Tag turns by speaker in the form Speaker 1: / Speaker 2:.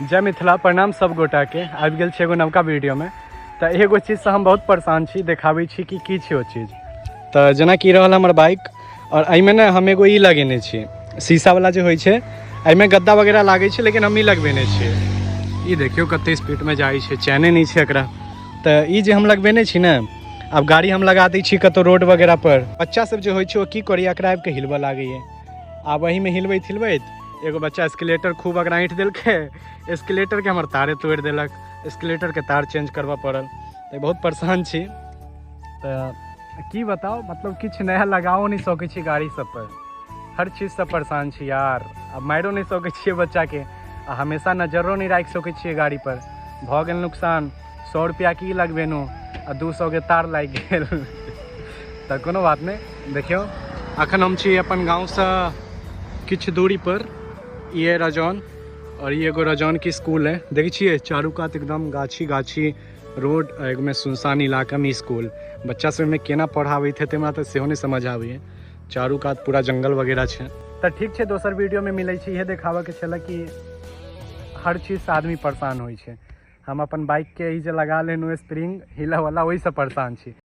Speaker 1: जय मिथिला, प्रणाम सब गोटा के। आबि गेल छै एगो नवका वीडियो में। तो एगो चीज से हम बहुत परेशान छी, देखाबै छी कि की छै ओ चीज। तो जेना कि रहल हमर बाइक, और एहिमे ने हम एगो ई लगेने छी, शीशा वाला जे होइ छै, एहिमे गद्दा वगैरह लागै छै, लेकिन हम ई लगबेने छियै। ई देखियो कते स्पीड में जाइ छै, चैने नहीं छै एकरा। तो ई जे हम लगबेने छी ने, अब गाड़ी हम लगा दै छी कतौ रोड वगैरह पर, बच्चा सब जे होइ छै ओ की करै एकरा आबि के हिलबऽ लागैए। आब वही में हिलबैत हिलबैत एगो बच्चा स्केलेटर खूब अगर ऐंठ देलकै, स्केलेटर के हमर तारे तोड़ देलक, स्केलेटर के तार चेंज करवा पड़ल। तो बहुत परेशान छी। तो की बताओ, मतलब किछु नया लगाओ नहीं सकै छी गाड़ी सब पर। हर चीज से परेशान छी यार। अब मारो नहीं सकै छियै बच्चा के, आ हमेशा नजरो नहीं राखि सकै छियै गाड़ी पर। भऽ गेल नुकसान, 100 रुपया की लगबेनु आ 200 के तार लागि गेल। तो कोनो बात नहीं, देखियो अखन हम छी अपन गाँव से किछु दूरी पर। ये रजौन, और ये एगो रजौन की स्कूल है। देखिए छियै चारू कात एकदम गाछी गाछी रोड, एगो में सुनसान इलाका में स्कूल। बच्चा सब में केना पढ़ाबैत हेतै हमरा तऽ सेहो नहीं समझ आबैए। चारू कात पूरा जंगल वगैरह छै। तो ठीक छै, दोसर वीडियो में मिलै छै। इहे देखाबऽ के छलै कि हर चीज से आदमी परेशान होइ छै। हम अपन बाइक के ई जे लगा लेनु स्प्रिंग हिला वाला, ओहि से परेशान छी।